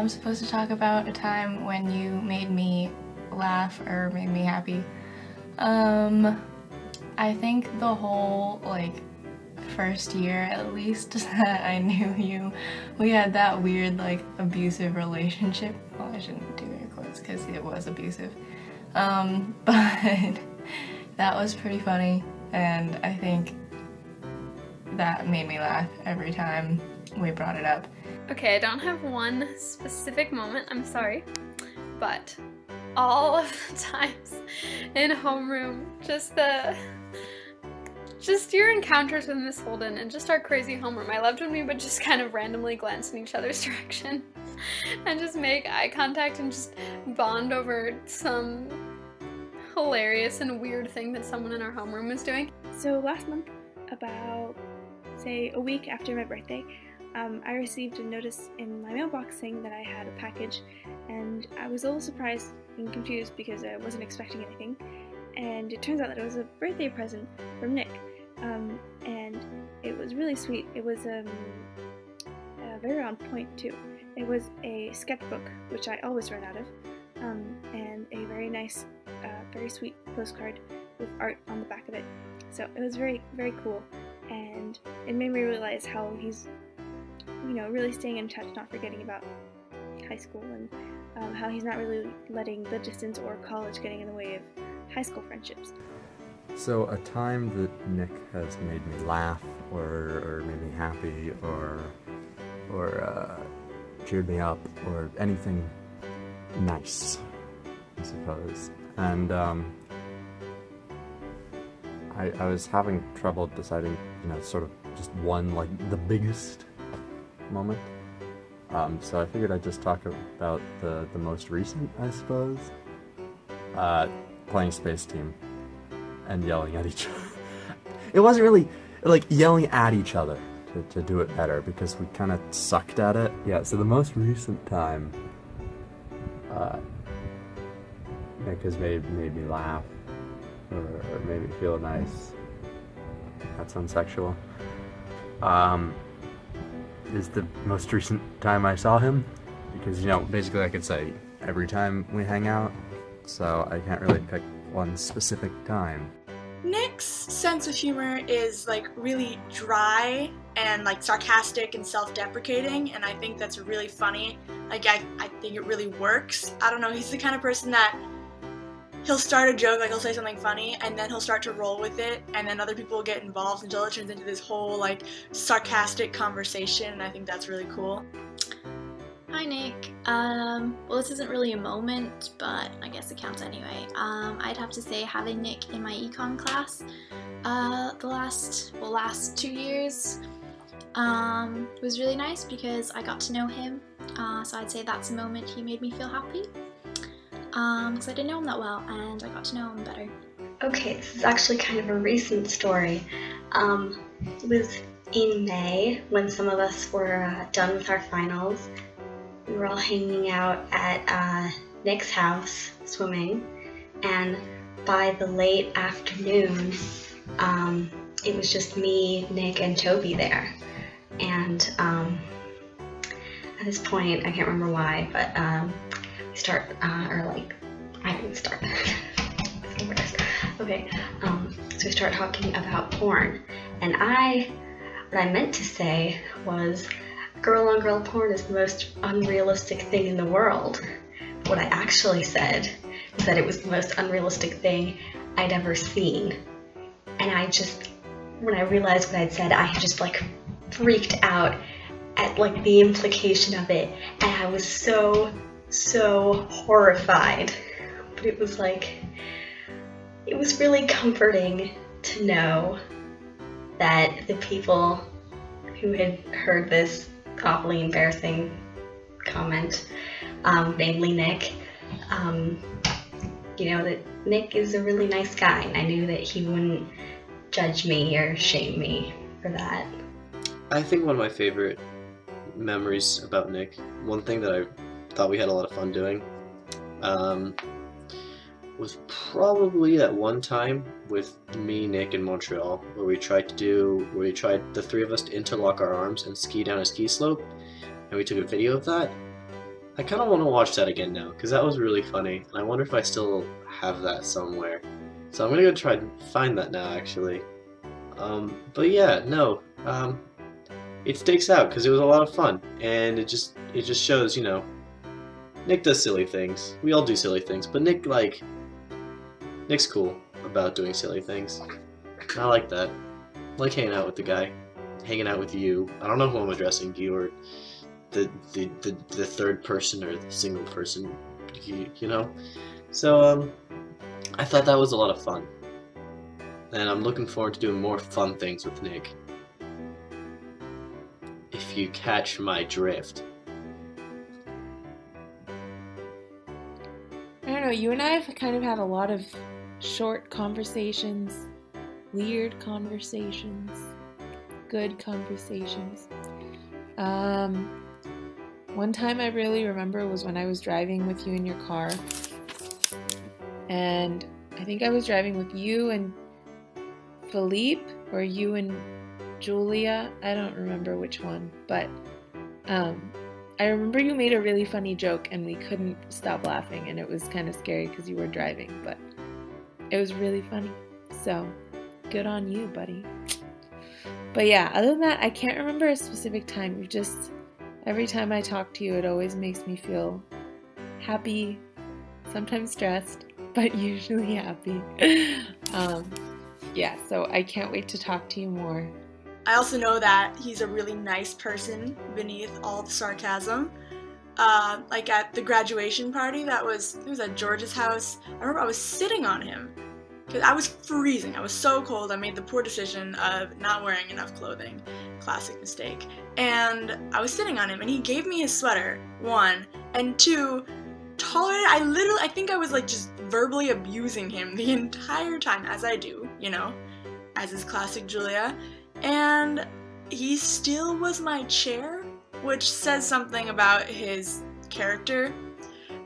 I'm supposed to talk about a time when you made me laugh or made me happy. I think the whole, first year at least that I knew you, we had that weird, abusive relationship. Well, I shouldn't do air quotes because it was abusive. But that was pretty funny, and I think that made me laugh every time we brought it up. Okay, I don't have one specific moment, I'm sorry, but all of the times in homeroom, just your encounters with Miss Holden and just our crazy homeroom. I loved when we would just kind of randomly glance in each other's direction and just make eye contact and just bond over some hilarious and weird thing that someone in our homeroom was doing. So last month, about, say, a week after my birthday, I received a notice in my mailbox saying that I had a package, and I was a little surprised and confused because I wasn't expecting anything, and it turns out that it was a birthday present from Nick, and it was really sweet. It was very on point too. It was a sketchbook, which I always run out of, and a very nice, very sweet postcard with art on the back of it. So it was very, very cool, and it made me realize how he's, really staying in touch, not forgetting about high school, and how he's not really letting the distance or college getting in the way of high school friendships. So a time that Nick has made me laugh, or made me happy, or cheered me up, or anything nice, I suppose. And I was having trouble deciding, sort of just one, the biggest moment. So I figured I'd just talk about the most recent, I suppose. Playing Space Team and yelling at each other. It wasn't really yelling at each other to do it better, because we kind of sucked at it. Yeah, so the most recent time Nick has made me laugh or made me feel nice. That sounds sexual. Is the most recent time I saw him, because basically I could say every time we hang out, so I can't really pick one specific time. Nick's sense of humor is really dry and sarcastic and self-deprecating, and I think that's really funny. I think it really works. I don't know, he's the kind of person that he'll start a joke, he'll say something funny, and then he'll start to roll with it, and then other people will get involved until it turns into this whole sarcastic conversation, and I think that's really cool. Hi Nick. Well, this isn't really a moment, but I guess it counts anyway. I'd have to say having Nick in my econ class the last 2 years was really nice because I got to know him, so I'd say that's a moment he made me feel happy. Because I didn't know him that well, and I got to know him better. Okay, this is actually kind of a recent story. It was in May when some of us were done with our finals. We were all hanging out at Nick's house, swimming, and by the late afternoon, it was just me, Nick, and Toby there. And at this point, I can't remember why, but we start, I didn't start. Okay, so we start talking about porn, and what I meant to say was, girl-on-girl porn is the most unrealistic thing in the world. What I actually said was that it was the most unrealistic thing I'd ever seen. And when I realized what I'd said, I just freaked out at the implication of it, and I was so horrified. But it was it was really comforting to know that the people who had heard this awfully embarrassing comment, namely Nick, that Nick is a really nice guy, and I knew that he wouldn't judge me or shame me for that. I think one of my favorite memories about Nick, one thing that I thought we had a lot of fun doing, was probably that one time with me, Nick, in Montreal, where we tried the three of us to interlock our arms and ski down a ski slope, and we took a video of that. I kind of want to watch that again now, because that was really funny, and I wonder if I still have that somewhere. So I'm gonna go try and find that now, actually. But yeah, no, it stakes out because it was a lot of fun, and it just shows, you know, Nick does silly things. We all do silly things, but Nick's cool about doing silly things. I like that. I like hanging out with the guy, hanging out with you. I don't know who I'm addressing, you or the third person or the single person, you know. So I thought that was a lot of fun, and I'm looking forward to doing more fun things with Nick. If you catch my drift. I don't know, you and I have kind of had a lot of short conversations, weird conversations, good conversations. One time I really remember was when I was driving with you in your car, and I think I was driving with you and Philippe, or you and Julia, I don't remember which one, but I remember you made a really funny joke and we couldn't stop laughing, and it was kind of scary because you were driving, but it was really funny. So, good on you, buddy. But yeah, other than that, I can't remember a specific time. You just, every time I talk to you, it always makes me feel happy, sometimes stressed, but usually happy. Yeah, so I can't wait to talk to you more. I also know that he's a really nice person beneath all the sarcasm. Like at the graduation party it was at George's house. I remember I was sitting on him because I was freezing. I was so cold. I made the poor decision of not wearing enough clothing. Classic mistake. And I was sitting on him and he gave me his sweater, one, and two, I think I was like just verbally abusing him the entire time, as I do, you know, as is classic Julia. And he still was my chair, which says something about his character.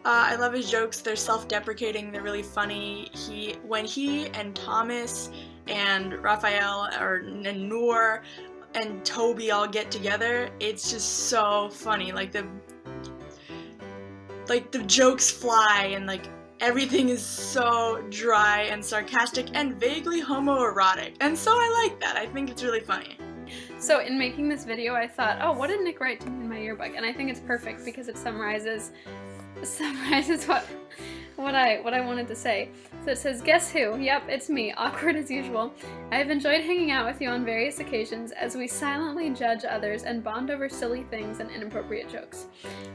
I love his jokes. They're self-deprecating. They're really funny. When he and Thomas and Raphael and Noor and Toby all get together, it's just so funny. Like the jokes fly, and like everything is so dry and sarcastic and vaguely homoerotic. And so I like that. I think it's really funny. So in making this video, I thought, oh, what did Nick write to me in my yearbook? And I think it's perfect because it summarizes what I wanted to say. So it says, guess who? Yep, it's me, awkward as usual. I have enjoyed hanging out with you on various occasions as we silently judge others and bond over silly things and inappropriate jokes.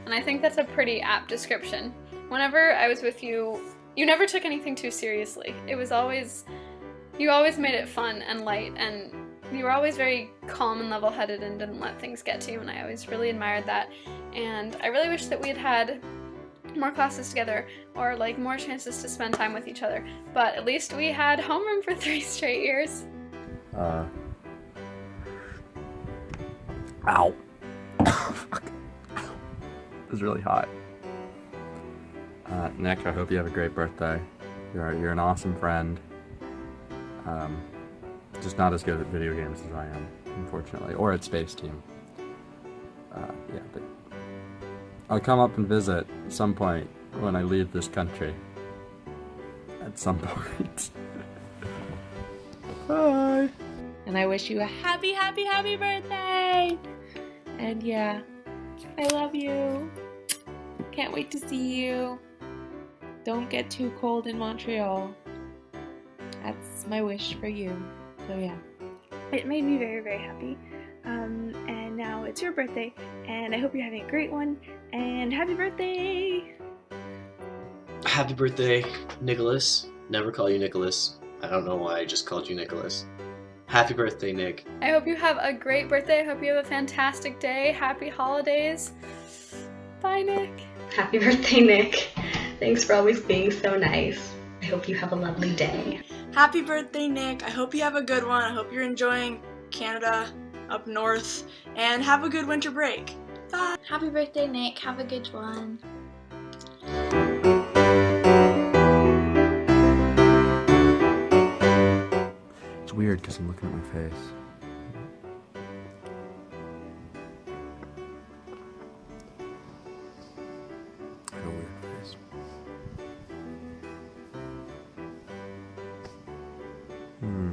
And I think that's a pretty apt description. Whenever I was with you, you never took anything too seriously. You always made it fun and light, and you were always very calm and level-headed and didn't let things get to you, and I always really admired that. And I really wish that we had had more classes together, or like more chances to spend time with each other. But at least we had homeroom for 3 straight years. Ow. Fuck. It was really hot. Nick, I hope you have a great birthday. You're an awesome friend. Just not as good at video games as I am, unfortunately, or at Space Team. Yeah, but I'll come up and visit at some point when I leave this country. At some point. Bye! And I wish you a happy, happy, happy birthday! And yeah, I love you. Can't wait to see you. Don't get too cold in Montreal. That's my wish for you. So yeah. It made me very, very happy. And now it's your birthday, and I hope you're having a great one, and happy birthday! Happy birthday, Nicholas. Never call you Nicholas. I don't know why I just called you Nicholas. Happy birthday, Nick. I hope you have a great birthday. I hope you have a fantastic day. Happy holidays. Bye, Nick. Happy birthday, Nick. Thanks for always being so nice. I hope you have a lovely day. Happy birthday, Nick. I hope you have a good one. I hope you're enjoying Canada up north, and have a good winter break. Bye. Happy birthday, Nick. Have a good one. It's weird because I'm looking at my face. Hmm.